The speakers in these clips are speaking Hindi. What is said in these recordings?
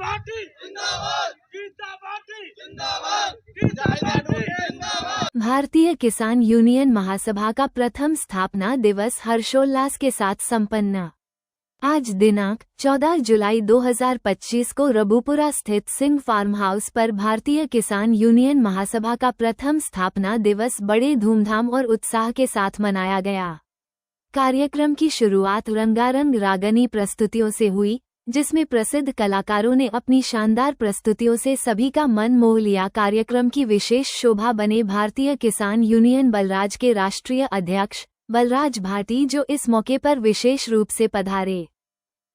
भाटी जिंदाबाद, गीता भाटी जिंदाबाद, गीता भाटी जिंदाबाद। भारतीय किसान यूनियन महासभा का प्रथम स्थापना दिवस हर्षोल्लास के साथ संपन्न। आज दिनांक 14 जुलाई 2025 को रबूपुरा स्थित सिंह फार्म हाउस पर भारतीय किसान यूनियन महासभा का प्रथम स्थापना दिवस बड़े धूमधाम और उत्साह के साथ मनाया गया। कार्यक्रम की शुरुआत रंगारंग रागनी प्रस्तुतियों से हुई, जिसमें प्रसिद्ध कलाकारों ने अपनी शानदार प्रस्तुतियों से सभी का मन मोह लिया। कार्यक्रम की विशेष शोभा बने भारतीय किसान यूनियन बलराज के राष्ट्रीय अध्यक्ष बलराज भाटी, जो इस मौके पर विशेष रूप से पधारे।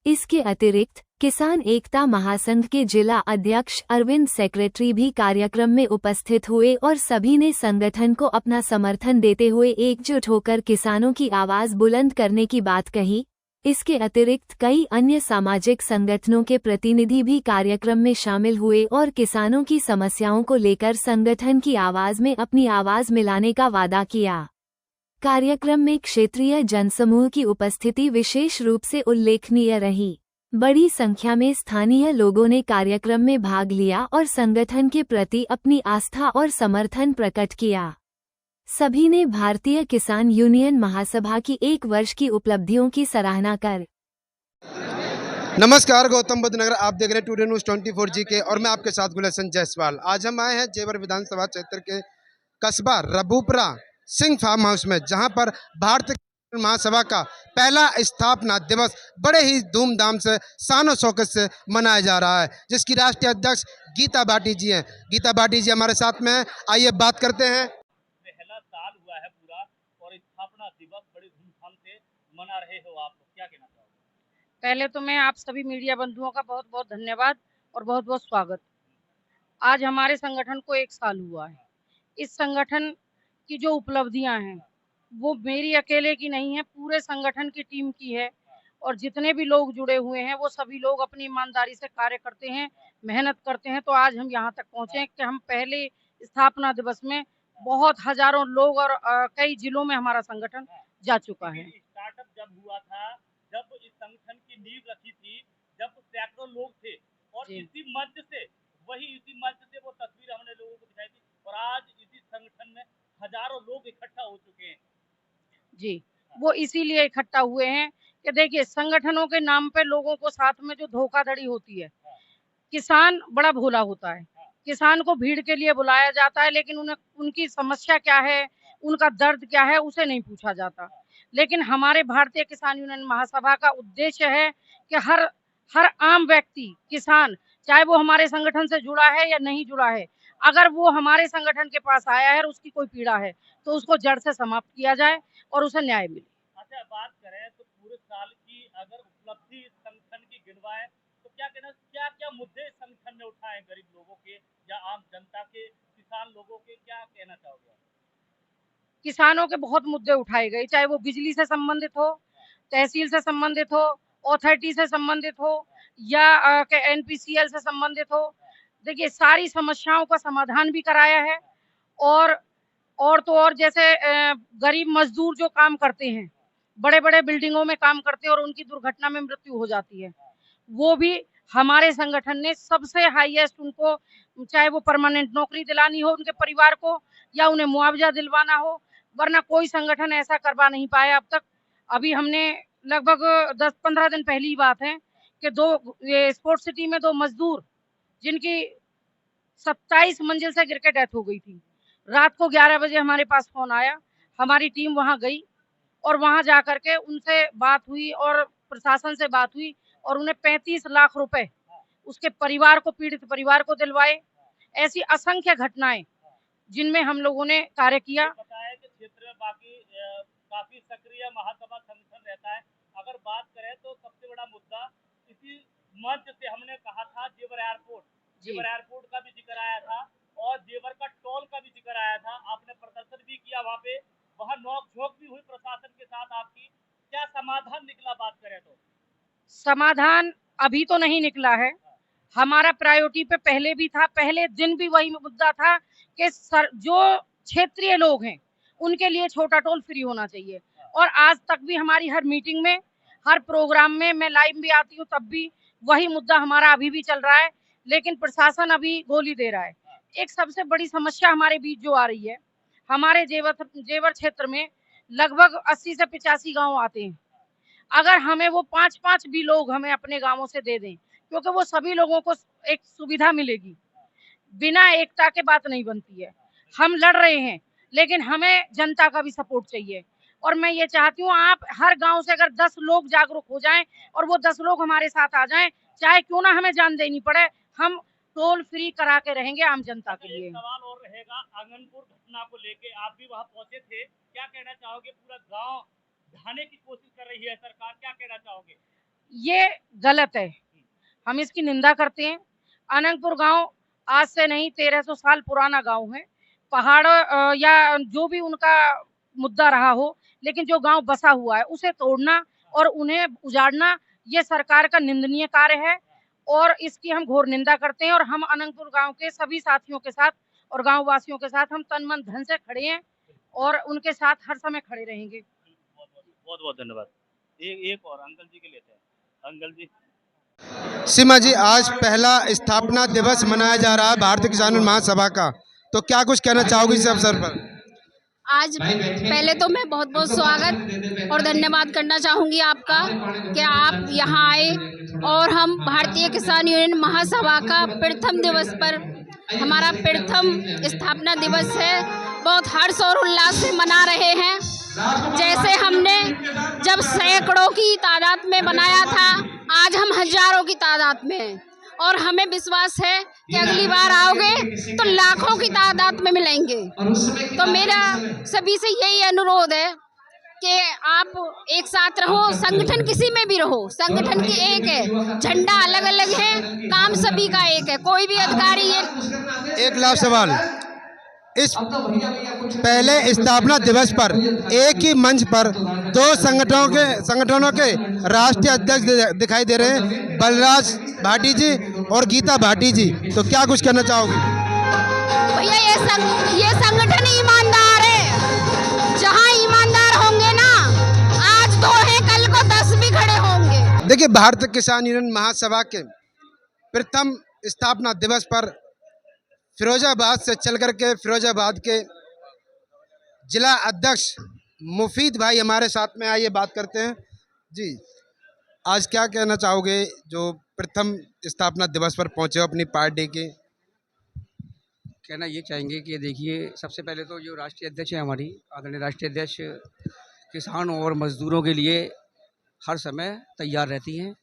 इसके अतिरिक्त किसान एकता महासंघ के जिला अध्यक्ष अरविंद सेक्रेटरी भी कार्यक्रम में उपस्थित हुए और सभी ने संगठन को अपना समर्थन देते हुए एकजुट होकर किसानों की आवाज बुलंद करने की बात कही। इसके अतिरिक्त कई अन्य सामाजिक संगठनों के प्रतिनिधि भी कार्यक्रम में शामिल हुए और किसानों की समस्याओं को लेकर संगठन की आवाज में अपनी आवाज मिलाने का वादा किया। कार्यक्रम में क्षेत्रीय जनसमूह की उपस्थिति विशेष रूप से उल्लेखनीय रही। बड़ी संख्या में स्थानीय लोगों ने कार्यक्रम में भाग लिया और संगठन के प्रति अपनी आस्था और समर्थन प्रकट किया। सभी ने भारतीय किसान यूनियन महासभा की 1 वर्ष की उपलब्धियों की सराहना कर। नमस्कार, गौतम बुद्ध नगर, आप देख रहे हैं टुडे न्यूज़ 24 जी के, और मैं आपके साथ गुलशन जायसवाल। आज हम आए हैं जेवर विधानसभा क्षेत्र के कस्बा रबूपुरा सिंह फार्म हाउस में, जहां पर भारतीय किसान महासभा का पहला स्थापना दिवस बड़े ही धूमधाम से शान और शौकत से मनाया जा रहा है, जिसकी राष्ट्रीय अध्यक्ष गीता भाटी जी हैं। गीता भाटी जी हमारे साथ में हैं, आइए बात करते हैं। पहला साल हुआ है पूरा और स्थापना दिवस बड़े धूमधाम से मना रहे हो आप, क्या कहना चाहोगे? पहले तो मैं आप सभी मीडिया बंधुओं का बहुत बहुत धन्यवाद और बहुत बहुत स्वागत। आज हमारे संगठन को 1 साल हुआ है। इस संगठन की जो उपलब्धियां हैं वो मेरी अकेले की नहीं है, पूरे संगठन की टीम की है, और जितने भी लोग जुड़े हुए हैं वो सभी लोग अपनी ईमानदारी से कार्य करते हैं, मेहनत करते हैं। तो आज हम यहाँ तक पहुँचे कि हम पहले स्थापना दिवस में बहुत हजारों लोग और कई जिलों में हमारा संगठन जा चुका है। स्टार्टअप जब हुआ था, जब इस संगठन की नींव रखी थी, जब सैकड़ों लोग थे और इसी मंच से वो तस्वीर हमने लोगों को दिखाई थी, और आज इसी संगठन में हजारों लोग इकट्ठा हो चुके हैं। जी, वो इसीलिए इकट्ठा हुए हैं कि देखिए, संगठनों के नाम पे लोगों को साथ में जो धोखाधड़ी होती है, किसान बड़ा भोला होता है, किसान को भीड़ के लिए बुलाया जाता है, लेकिन उन्हें उनकी समस्या क्या है, उनका दर्द क्या है, उसे नहीं पूछा जाता। लेकिन हमारे भारतीय किसान यूनियन महासभा का उद्देश्य है कि हर आम व्यक्ति, किसान, चाहे वो हमारे संगठन से जुड़ा है या नहीं जुड़ा है, अगर वो हमारे संगठन के पास आया है और उसकी कोई पीड़ा है तो उसको जड़ से समाप्त किया जाए और उसे न्याय मिले। अच्छा, बात करें तो पूरे साल की अगर उपलब्धि संगठन की गिनवाए तो क्या कहना, क्या मुद्दे संगठन ने उठाए गरीब लोगों के या आम जनता के, किसान लोगों के, क्या कहना चाहोगे? किसानों के बहुत मुद्दे उठाए गए, चाहे वो बिजली से संबंधित हो, तहसील से संबंधित हो, अथॉरिटी से संबंधित हो या NPCL से संबंधित हो। देखिए, सारी समस्याओं का समाधान भी कराया है। और तो और जैसे गरीब मजदूर जो काम करते हैं, बड़े बड़े बिल्डिंगों में काम करते हैं और उनकी दुर्घटना में मृत्यु हो जाती है, वो भी हमारे संगठन ने सबसे हाईएस्ट उनको, चाहे वो परमानेंट नौकरी दिलानी हो उनके परिवार को या उन्हें मुआवजा दिलवाना हो, वरना कोई संगठन ऐसा करवा नहीं पाया अब तक। अभी हमने लगभग 10-15 दिन पहली बात है कि स्पोर्ट्स सिटी में 2 मजदूर जिनकी 27 मंजिल से गिर के डेथ हो गई थी, रात को 11 बजे हमारे पास फोन आया, हमारी टीम वहां गई और वहां जाकर के उनसे बात हुई और प्रशासन से बात हुई और उन्हें 35 लाख रुपए उसके परिवार को, पीड़ित परिवार को दिलवाए। ऐसी असंख्य घटनाएं जिनमें हम लोगों ने कार्य किया। बताया कि क्षेत्र में बाकी काफी सक्रिय महासभा संगठन रहता है। अगर बात करें तो सबसे बड़ा मुद्दा इसी मंच से हमने कहा था, जेवर एयरपोर्ट का भी जिक्र आया था और जेवर का टोल का भी जिक्र आया था। आपने प्रदर्शन भी किया वहाँ पे, वहाँ नोक-झोंक भी हुई प्रशासन के साथ आपकी, क्या समाधान निकला? बात करें तो समाधान अभी तो नहीं निकला है। हमारा प्रायोरिटी पे पहले भी था, पहले दिन भी वही मुद्दा था कि जो क्षेत्रीय लोग हैं उनके लिए छोटा टोल फ्री होना चाहिए। और आज तक भी हमारी हर मीटिंग में, हर प्रोग्राम में, मैं लाइव भी आती हूँ तब भी वही मुद्दा हमारा अभी भी चल रहा है, लेकिन प्रशासन अभी गोली दे रहा है। एक सबसे बड़ी समस्या हमारे बीच जो आ रही है, हमारे जेवर क्षेत्र में लगभग 80 से 85 गांव आते हैं। अगर हमें वो 5-5 भी लोग हमें अपने गांवों से दे दें, क्योंकि वो सभी लोगों को एक सुविधा मिलेगी। बिना एकता के बात नहीं बनती है। हम लड़ रहे हैं, लेकिन हमें जनता का भी सपोर्ट चाहिए। और मैं ये चाहती हूँ, आप हर गांव से अगर 10 लोग जागरूक हो जाएं और वो 10 लोग हमारे साथ आ जाएं, चाहे क्यों ना हमें जान देनी पड़े, हम टोल फ्री करा के रहेंगे आम जनता के लिए। सवाल और रहेगा, आंगनपुर घटना को लेके आप भी वहां पहुंचे थे, क्या कहना चाहोगे? पूरा गांव ढाने की कोशिश कर रही है सरकार, क्या कहना चाहोगे? ये गलत है, हम इसकी निंदा करते हैं। आनंदपुर गांव आज से नहीं 1300 साल पुराना गांव है। पहाड़ या जो भी उनका मुद्दा रहा हो, लेकिन जो गांव बसा हुआ है उसे तोड़ना और उन्हें उजाड़ना ये सरकार का निंदनीय कार्य है और इसकी हम घोर निंदा करते हैं। और हम आनंदपुर गांव के सभी साथियों के साथ और गांव वासियों के साथ हम तन मन धन से खड़े हैं और उनके साथ हर समय खड़े रहेंगे। बहुत बहुत धन्यवाद। एक और अंकल जी के लेते हैं। अंकल जी, सीमा जी, आज पहला स्थापना दिवस मनाया जा रहा है भारतीय किसान महासभा का, तो क्या कुछ कहना चाहोगे इस अवसर पर? आज पहले तो मैं बहुत बहुत स्वागत और धन्यवाद करना चाहूँगी आपका कि आप यहाँ आए और हम भारतीय किसान यूनियन महासभा का प्रथम दिवस पर, हमारा प्रथम स्थापना दिवस है, बहुत हर्ष और उल्लास से मना रहे हैं। जैसे हमने जब सैकड़ों की तादाद में बनाया था, आज हम हजारों की तादाद में हैं और हमें विश्वास है कि अगली बार आओगे तो लाखों की तादाद में मिलेंगे। तो मेरा सभी से यही अनुरोध है कि आप एक साथ रहो, संगठन किसी में भी रहो, संगठन की एक है, झंडा अलग अलग है, काम सभी का एक है, कोई भी अधिकारी है। एक लास्ट सवाल, इस पहले स्थापना दिवस पर एक ही मंच पर दो संगठनों के राष्ट्रीय अध्यक्ष दिखाई दे रहे हैं, बलराज भाटी जी और गीता भाटी जी, तो क्या कुछ कहना चाहोगे? भैया ये संगठन ईमानदार है, जहाँ ईमानदार होंगे ना, आज 2 हैं कल को 10 भी खड़े होंगे। देखिए, भारतीय किसान यूनियन महासभा के प्रथम स्थापना दिवस पर फिरोजाबाद से चल करके फिरोजाबाद के जिला अध्यक्ष मुफीद भाई हमारे साथ में, आइए बात करते हैं जी। आज क्या कहना चाहोगे जो प्रथम स्थापना दिवस पर पहुंचे हो अपनी पार्टी के? कहना ये चाहेंगे कि देखिए, सबसे पहले तो जो राष्ट्रीय अध्यक्ष है हमारी आदरणीय राष्ट्रीय अध्यक्ष, किसानों और मजदूरों के लिए हर समय तैयार रहती हैं,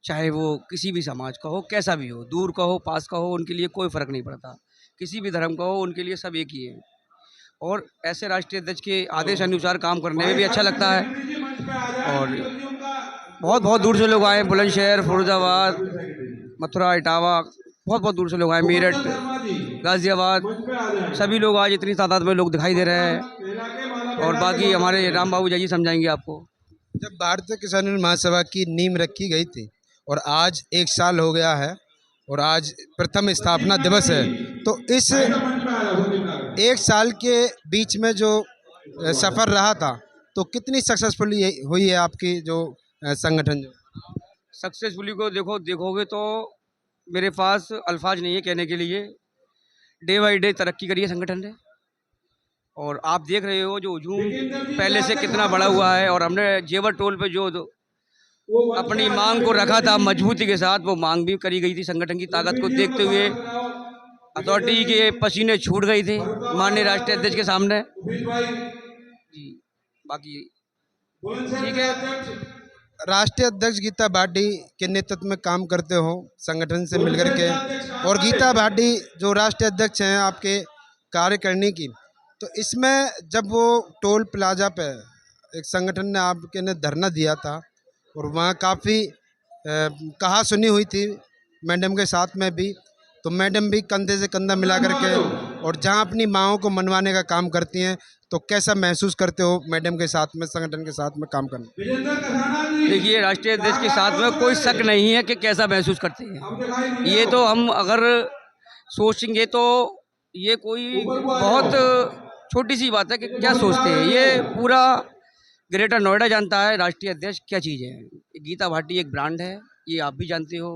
चाहे वो किसी भी समाज का हो, कैसा भी हो, दूर का हो, पास का हो, उनके लिए कोई फ़र्क नहीं पड़ता, किसी भी धर्म का हो, उनके लिए सब एक ही है। और ऐसे राष्ट्रीय अध्यक्ष के आदेश अनुसार काम करने में भी अच्छा लगता है। और बहुत बहुत दूर से लोग आए, बुलंदशहर, फिरोजाबाद, मथुरा, इटावा, बहुत बहुत दूर से लोग आए, मेरठ, गाज़ियाबाद, सभी लोग आज इतनी तादाद में लोग दिखाई दे रहे हैं। और बाकी हमारे राम बाबू जी समझाएंगे आपको। जब भारतीय किसान यूनियन महासभा की नींव रखी गई थी और आज 1 साल हो गया है और आज प्रथम स्थापना दिवस है, तो इस 1 साल के बीच में जो सफ़र रहा था, तो कितनी सक्सेसफुली हुई है आपकी जो संगठन? जो सक्सेसफुली को देखोगे तो मेरे पास अल्फाज नहीं है कहने के लिए। डे बाई डे तरक्की करी है संगठन ने, और आप देख रहे हो जो हजूम पहले से कितना बड़ा हुआ है। और हमने जेवर टोल पे जो अपनी मांग को रखा था मजबूती के साथ, वो मांग भी करी गई थी। संगठन की ताकत को देखते हुए अथॉरिटी के पसीने छूट गई थे माननीय राष्ट्रीय अध्यक्ष के सामने जी। बाकी ठीक है। राष्ट्रीय अध्यक्ष गीता भाटी के नेतृत्व में काम करते हो संगठन से मिलकर के, और गीता भाटी जो राष्ट्रीय अध्यक्ष हैं आपके कार्यकारिणी की, तो इसमें जब वो टोल प्लाजा पे एक संगठन ने आपके ने धरना दिया था और वहाँ काफ़ी कहा सुनी हुई थी मैडम के साथ में भी, तो मैडम भी कंधे से कंधा मिला करके और जहाँ अपनी माँगों को मनवाने का काम करती हैं, तो कैसा महसूस करते हो मैडम के साथ में, संगठन के साथ में काम करना? देखिए, राष्ट्रीय अध्यक्ष के साथ में कोई शक नहीं है कि कैसा महसूस करते हैं। ये तो हम अगर सोचेंगे तो ये कोई बहुत छोटी सी बात है कि क्या सोचते हैं। ये पूरा ग्रेटर नोएडा जानता है राष्ट्रीय अध्यक्ष क्या चीज़ है। गीता भाटी एक ब्रांड है, ये आप भी जानते हो,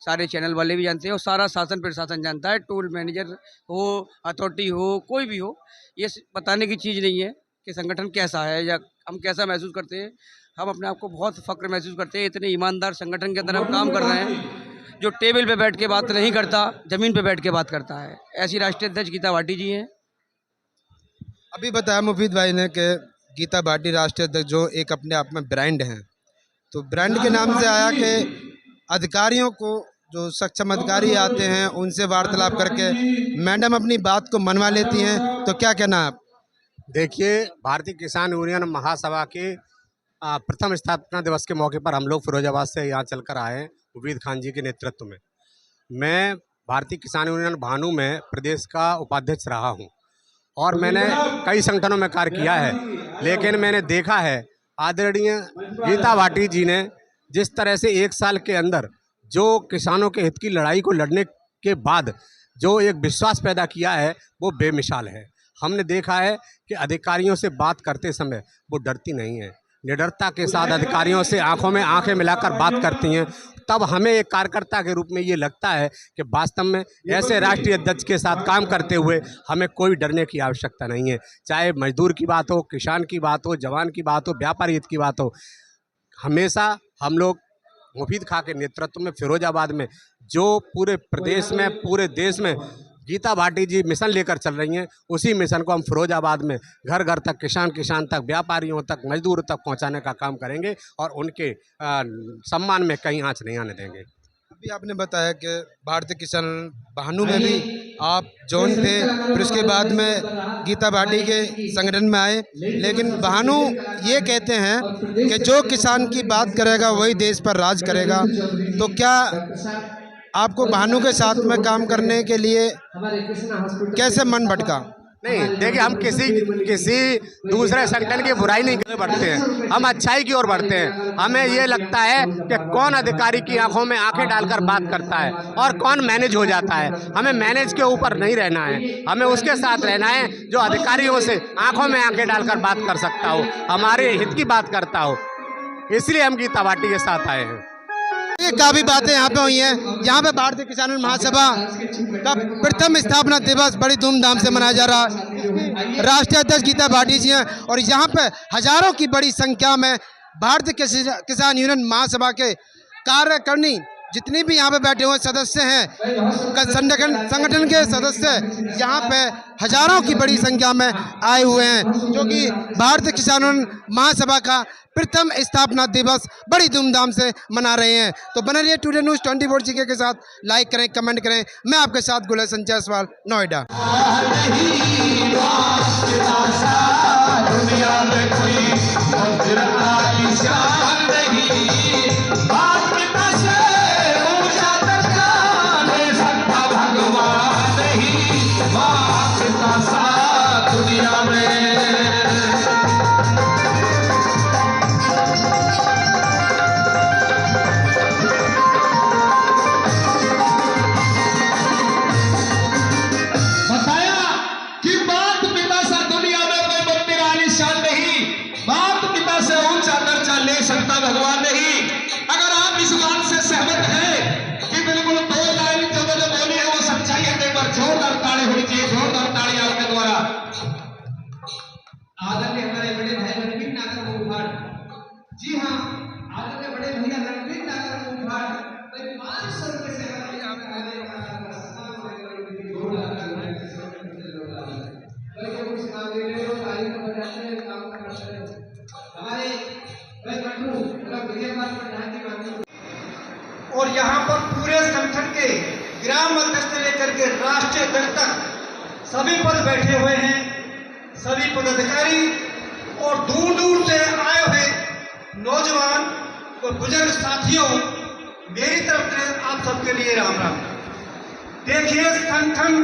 सारे चैनल वाले भी जानते हो, सारा शासन प्रशासन जानता है। टोल मैनेजर हो, अथॉरिटी हो, कोई भी हो, ये बताने की चीज़ नहीं है कि संगठन कैसा है या हम कैसा महसूस करते हैं। हम अपने आप को बहुत फ़ख्र महसूस करते हैं, इतने ईमानदार संगठन के अंदर हम काम कर रहे हैं जो टेबल पे बैठ के बात नहीं करता, ज़मीन पे बैठ के बात करता है। ऐसी राष्ट्रीय अध्यक्ष गीता भाटी जी हैं। अभी बताया मुफीद भाई ने कि गीता भाटी राष्ट्रीय अध्यक्ष जो एक अपने आप में ब्रांड हैं, तो ब्रांड के नाम से आया कि अधिकारियों को, जो सक्षम अधिकारी आते हैं, उनसे वार्तालाप करके मैडम अपनी बात को मनवा लेती हैं। तो क्या कहना है आप? देखिए, भारतीय किसान यूनियन महासभा के प्रथम स्थापना दिवस के मौके पर हम लोग फिरोजाबाद से यहाँ चलकर आए हैं मुफीद खान जी के नेतृत्व में। मैं भारतीय किसान यूनियन भानु में प्रदेश का उपाध्यक्ष रहा हूँ और मैंने कई संगठनों में कार्य किया है, लेकिन मैंने देखा है आदरणीय गीता भाटी जी ने जिस तरह से 1 साल के अंदर जो किसानों के हित की लड़ाई को लड़ने के बाद जो एक विश्वास पैदा किया है, वो बेमिसाल है। हमने देखा है कि अधिकारियों से बात करते समय वो डरती नहीं है, निडरता के साथ अधिकारियों से आंखों में आंखें मिलाकर बात करती हैं। तब हमें एक कार्यकर्ता के रूप में ये लगता है कि वास्तव में ऐसे राष्ट्रीय अध्यक्ष के साथ काम करते हुए हमें कोई डरने की आवश्यकता नहीं है। चाहे मजदूर की बात हो, किसान की बात हो, जवान की बात हो, व्यापारी हित की बात हो, हमेशा हम लोग मुफीद खां के नेतृत्व में फिरोजाबाद में जो पूरे प्रदेश में, पूरे देश में गीता भाटी जी मिशन लेकर चल रही हैं, उसी मिशन को हम फिरोजाबाद में घर घर तक, किसान तक, व्यापारियों तक, मजदूर तक पहुंचाने का काम करेंगे और उनके सम्मान में कहीं आंच नहीं आने देंगे। अभी आपने बताया कि भारतीय किसान भानु में भी आप जॉन थे, फिर उसके बाद में गीता भाटी के संगठन में आए, लेकिन भानु ये कहते हैं कि जो किसान की बात करेगा वही देश पर राज करेगा। तो क्या आपको भानु के साथ में काम करने के लिए कैसे मन भटका? नहीं, देखिए, हम किसी दूसरे संगठन की बुराई नहीं बढ़ते हैं, हम अच्छाई की ओर बढ़ते हैं। हमें ये लगता है कि कौन अधिकारी की आंखों में आंखें डालकर बात करता है और कौन मैनेज हो जाता है। हमें मैनेज के ऊपर नहीं रहना है, हमें उसके साथ रहना है जो अधिकारियों से आंखों में आंखें डालकर बात कर सकता हो, हमारे हित की बात करता हो। इसलिए हम गीता भाटी के साथ आए हैं। ये काफ़ी बातें यहाँ पे हुई हैं। यहाँ पे भारतीय किसान महासभा का प्रथम स्थापना दिवस बड़ी धूमधाम से मनाया जा रहा है। राष्ट्रीय अध्यक्ष गीता भाटी जी हैं और यहाँ पे हजारों की बड़ी संख्या में भारतीय किसान यूनियन महासभा के कार्यकारिणी जितनी भी यहाँ पे बैठे हुए सदस्य हैं, संगठन के सदस्य यहाँ पे हजारों की बड़ी संख्या में आए हुए हैं, जो कि भारतीय किसान महासभा का प्रथम स्थापना दिवस बड़ी धूमधाम से मना रहे हैं। तो बने रहिए टुडे न्यूज़ 24 जीके के साथ, लाइक करें, कमेंट करें। मैं आपके साथ गुलशन जायसवाल, नोएडा। भगवान नहीं। अगर आप इस बात से सहमत हैं कि बिल्कुल 2 लाइन जो मैंने बोली है वो सच्चाई है, एक बार जोरदार ताली होनी चाहिए, जोरदार ताली आपके द्वारा। आदरणीय हमारे बड़े भाई रणवीर नागर मुंगफाड़, जी हाँ, आदरणीय बड़े भैया रणवीर नागर मुंगफाड़ 500 रुपए से और यहाँ पर पूरे संगठन के ग्राम अध्यक्ष से लेकर के राष्ट्रीय अध्यक्ष तक सभी पद बैठे हुए हैं, सभी पदाधिकारी और दूर दूर से आए हुए नौजवान और बुजुर्ग साथियों, मेरी तरफ से आप सबके लिए राम राम। देखिए, संगठन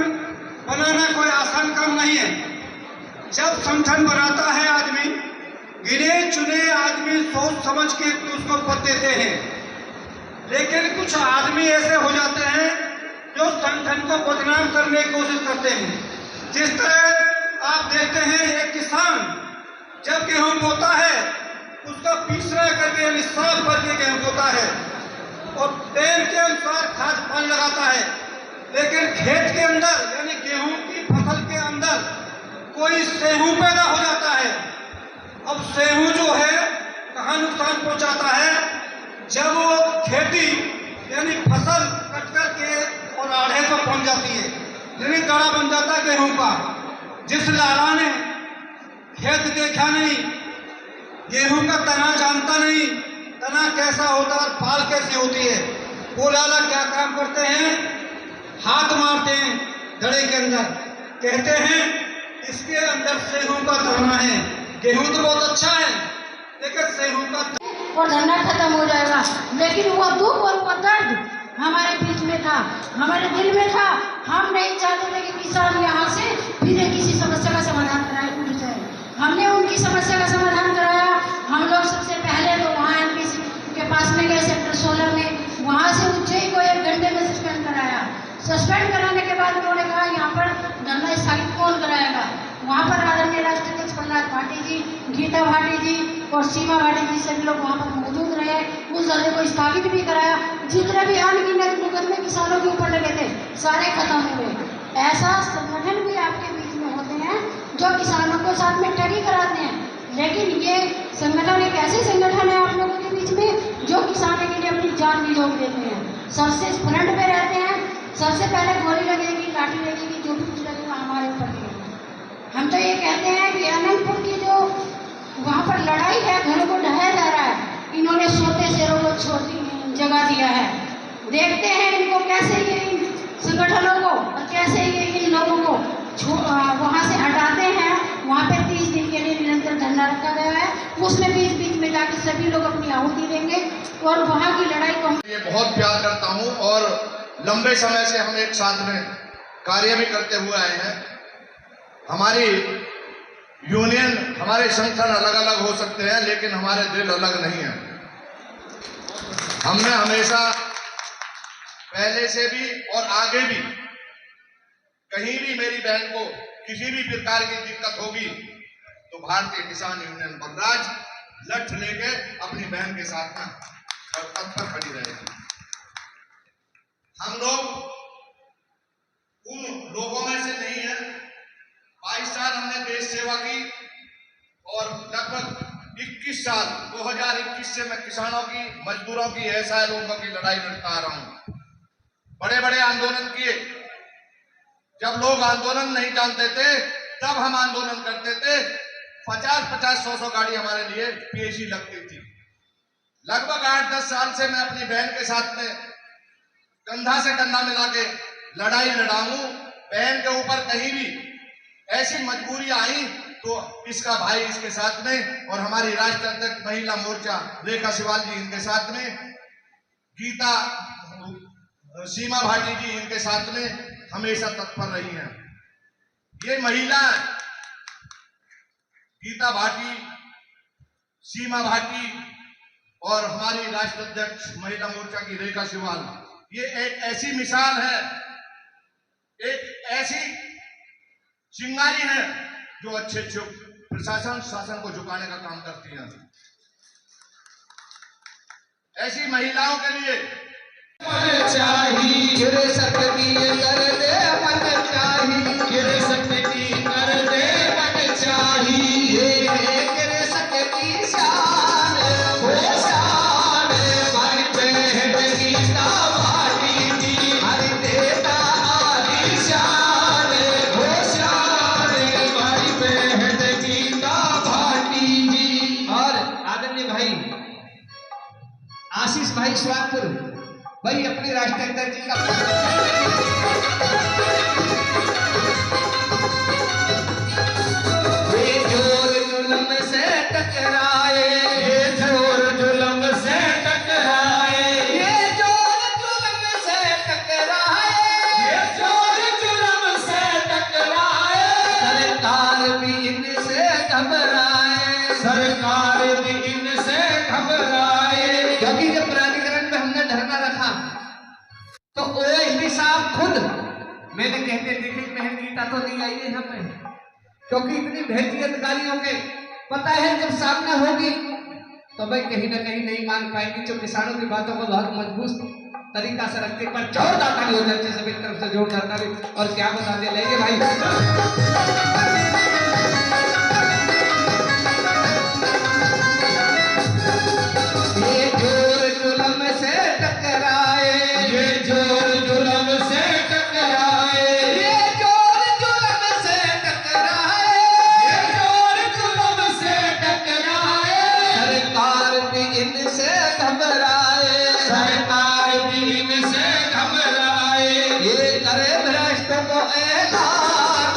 बनाना कोई आसान काम नहीं है। जब संगठन बनाता है आदमी, गिने चुने आदमी सोच समझ के उसको पद देते हैं, लेकिन कुछ आदमी ऐसे हो जाते हैं जो संगठन को बदनाम करने की कोशिश करते हैं। जिस तरह आप देखते हैं, एक किसान जब गेहूं बोता है उसका पीसना करके यानी साफ करके गेहूं बोता है, और प्रेम के अनुसार खाद पानी लगाता है, लेकिन खेत के अंदर यानी गेहूं की फसल के अंदर कोई सेहू पैदा हो जाता है। अब सेहू जो है कहाँ नुकसान पहुंचाता है, जब वो खेती यानी फसल कट कर के और आढ़े पर पहुंच जाती है, यानी गड़ा बन जाता है गेहूं का। जिस लाला ने खेत देखा नहीं, गेहूं का तना जानता नहीं, तना कैसा होता है और पाल कैसी होती है, वो लाला क्या काम करते हैं, हाथ मारते हैं घड़े के अंदर, कहते हैं इसके अंदर सेहू का दाना है। गेहूं तो बहुत अच्छा है, लेकिन सेहू का और धरना खत्म हो जाएगा। लेकिन वो दुख और वो दर्द हमारे बीच में था, हमारे दिल में था। हम नहीं चाहते थे कि किसान यहाँ से फिर किसी समस्या का समाधान कराए उठ जाए। हमने उनकी समस्या का समाधान कराया। हम लोग सबसे पहले तो वहाँ एनपीसी के पास में गए, सेक्टर 16 में, वहाँ से उज्जैन को 1 घंटे में सस्पेंड कराया। सस्पेंड कराने के बाद उन्होंने कहा यहाँ पर धरना स्थगित कौन कराएगा। वहाँ पर आदरणीय राष्ट्रीय अध्यक्ष प्रहलाद भाटी जी, गीता भाटी जी और सीमा भाटी जी सभी लोग वहाँ पर मौजूद रहे। उस धरने को स्थगित भी कराया। जितने भी अनगिनत मुकदमे किसानों के ऊपर लगे थे सारे खत्म हुए। ऐसा संगठन भी आपके बीच में होते हैं जो किसानों को साथ में ठगी कराते हैं, लेकिन ये संगठन एक ऐसे संगठन है आप लोगों के बीच में जो किसानों के लिए अपनी जान भी झोंक देते हैं, सबसे फ्रंट पे रहते हैं। सबसे पहले गोली लगेगी, लाठी लगेगी, जो भी कुछ लगेगा हमारे ऊपर लगेगा। हम तो ये कहते हैं कि अनंतपुर की जो वहाँ पर लड़ाई है, घरों को ढहाया जा रहा है, इन्होंने सोते शेरों को जगा दिया है। देखते हैं इनको कैसे ये इन संगठनों को और कैसे ये इन लोगों को वहाँ से हटाते हैं। वहाँ पे 30 दिन के लिए निरंतर धरना रखा गया है। उसमें बीच बीच में जाकर सभी लोग अपनी आहुति देंगे और वहाँ की लड़ाई को ये बहुत प्यार करता हूँ और लंबे समय से हम एक साथ में कार्य भी करते हुए आए हैं। हमारी यूनियन, हमारे संगठन अलग अलग हो सकते हैं, लेकिन हमारे दिल अलग नहीं है। हमने हमेशा पहले से भी और आगे भी कहीं भी मेरी बहन को किसी भी प्रकार की दिक्कत होगी तो भारतीय किसान यूनियन बलराज लठ लेके अपनी बहन के साथ में और तत्पर खड़ी रहेगी। हम लोग उन लोगों में से नहीं है। 22 साल हमने देश सेवा की और लगभग 21 साल 2021 से मैं किसानों की, मजदूरों की, असहाय लोगों की लड़ाई लड़ता आ रहा हूं। बड़े बड़े आंदोलन किए। जब लोग आंदोलन नहीं जानते थे तब हम आंदोलन करते थे। 50-50, 100-100 गाड़ी हमारे लिए पीएसी लगती थी। लगभग 8-10 साल से मैं अपनी बहन के साथ में कंधा से कंधा मिला के लड़ाई लड़ा हूं। बहन के ऊपर कहीं भी ऐसी मजबूरी आई तो इसका भाई इसके साथ में और हमारी राष्ट्रीय अध्यक्ष महिला मोर्चा रेखा शिवाल जी इनके साथ में, गीता सीमा भाटी जी इनके साथ में हमेशा तत्पर रही हैं। ये महिला गीता भाटी, सीमा भाटी और हमारी राष्ट्रीय अध्यक्ष महिला मोर्चा की रेखा शिवाल, ये एक ऐसी मिसाल है, एक ऐसी चिंगारी है जो अच्छे प्रशासन शासन को झुकाने का काम करती हैं। ऐसी महिलाओं के लिए चाहिए सकती कर दे मन चाहिए सकती कर दे मन चाहिए कर सकती शान हो शान भाई बहन गीता भाटी जी हर देता आदि शान हो शान भाई बहन गीता भाटी जी। और आदरणीय भाई आशीष भाई स्वागपुर भाई अपने राष्ट्रीय अध्यक्ष जी का ये जोर जुल्म से टकराए, ये जोर जुल्म से टकराए, ये जोर जुल्म से टकराए, ये जोर जुल्म से टकराए, सरकार भी इनसे घबराए, सरकार भी इनसे घबराए। क्योंकि जब प्राधिकरण में हमने धरना रखा तो ओएसडी साहब खुद मैंने कहते देखे बहन गीता तो नहीं आई है यहाँ पे, क्योंकि इतनी भेजी अधिकारियों के पता है जब सामने होगी तो भाई कहीं ना कहीं नहीं मान पाएंगे। जो किसानों की बातों को बहुत मजबूत तरीका से रखते, पर जोरदार ताली हो जाती है सभी तरफ से, जोरदार ताली। और क्या बताते लेंगे भाई, ये जोर जुल्म से टकराए, ये जोर जुल्म से टकराए, ये जोर जुल्म से टकराए, ये जोर जुल्म से टकराए। सरकार भी इनसे घबराए, सरकार भी इनसे घबराए। ये करे भ्रष्ट को ऐलान,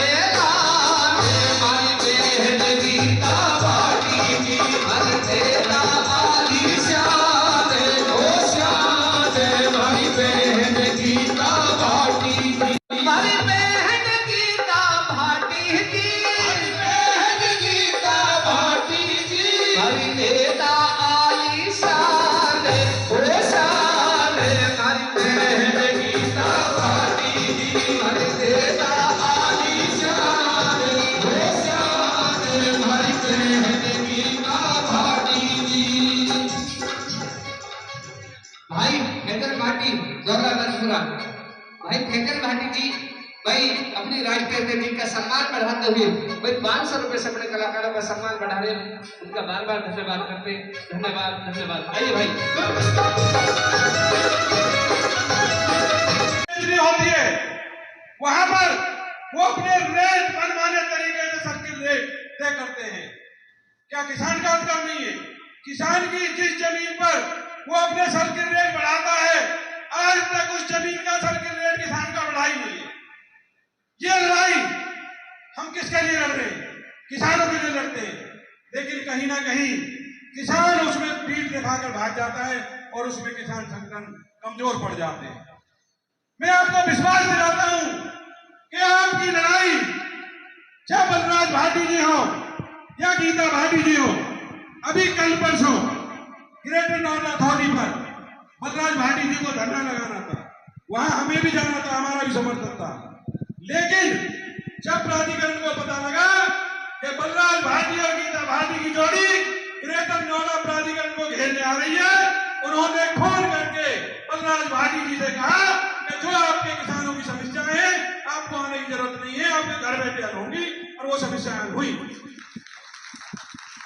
ऐलान हमारी बहन गीता भाटी जी, हर तेरा आलीशान ओ शान हमारी बहन गीता भाटी जी, हमारी बहन गीता भाटी जी, हमारी बहन गीता भाटी जी, हमारी नेता आलीशान ओ शान हमारी बहन गीता भाटी जी, हमारी नेता आलीशान ओ शान हमारी बहन गीता भाटी जी। भाई खेकर भाटी गौरवपुरा, भाई खेकर भाटी जी भाई अपनी राष्ट्रीय अध्यक्ष जी का सम्मान बढ़ाते हुए भाई 500 रुपए से अपने कलाकारों का सम्मान बढ़ा रहे हैं, उनका बार बार धन्यवाद करते, धन्यवाद धन्यवाद। आइए भाई, होती है वहां पर वो अपने रेट मनमाने तरीके से सर्किल रेट तय करते हैं। क्या किसान का अधिकार नहीं है? किसान की जिस जमीन पर वो अपने सर्किल रेट बढ़ाता है, आज तक उस जमीन का सर्किल रेट किसान का बढ़ा ही नहीं है। ये लड़ाई हम किसके लिए लड़ रहे हैं? किसानों के लिए लड़ते हैं, लेकिन कहीं ना कहीं किसान उसमें पीठ दिखाकर भाग जाता है और उसमें किसान संगठन कमजोर पड़ जाते हैं। मैं आपको विश्वास दिलाता हूं कि आपकी लड़ाई चाहे बलराज भाटी जी हो या गीता भाटी जी हो, अभी कल परसों ग्रेटर नोएडा अथॉरिटी पर बलराज भाटी जी को धरना लगाना था, वहां हमें भी जाना था, हमारा भी समर्थन था। लेकिन जब प्राधिकरण को पता लगा कि बलराज भाटी और गीता भाटी की जोड़ी ग्रेटर नोएडा प्राधिकरण को घेरने आ रही है, उन्होंने फोन करके बलराज भाटी जी से कहा कि जो आपके किसानों की समस्याएं हैं, आपको आने की जरूरत नहीं है, आपके घर बैठे हल होंगी। और वो समस्याएं हुई,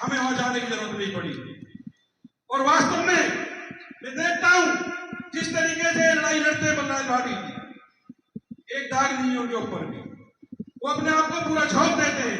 हमें वहां जाने की जरूरत नहीं पड़ी। और वास्तव में मैं देखता हूं जिस तरीके से लड़ाई लड़ते हैं बलराज भाटी जी, एक दाग नहीं है उनके ऊपर भी, वो अपने आप को पूरा झोंक देते हैं।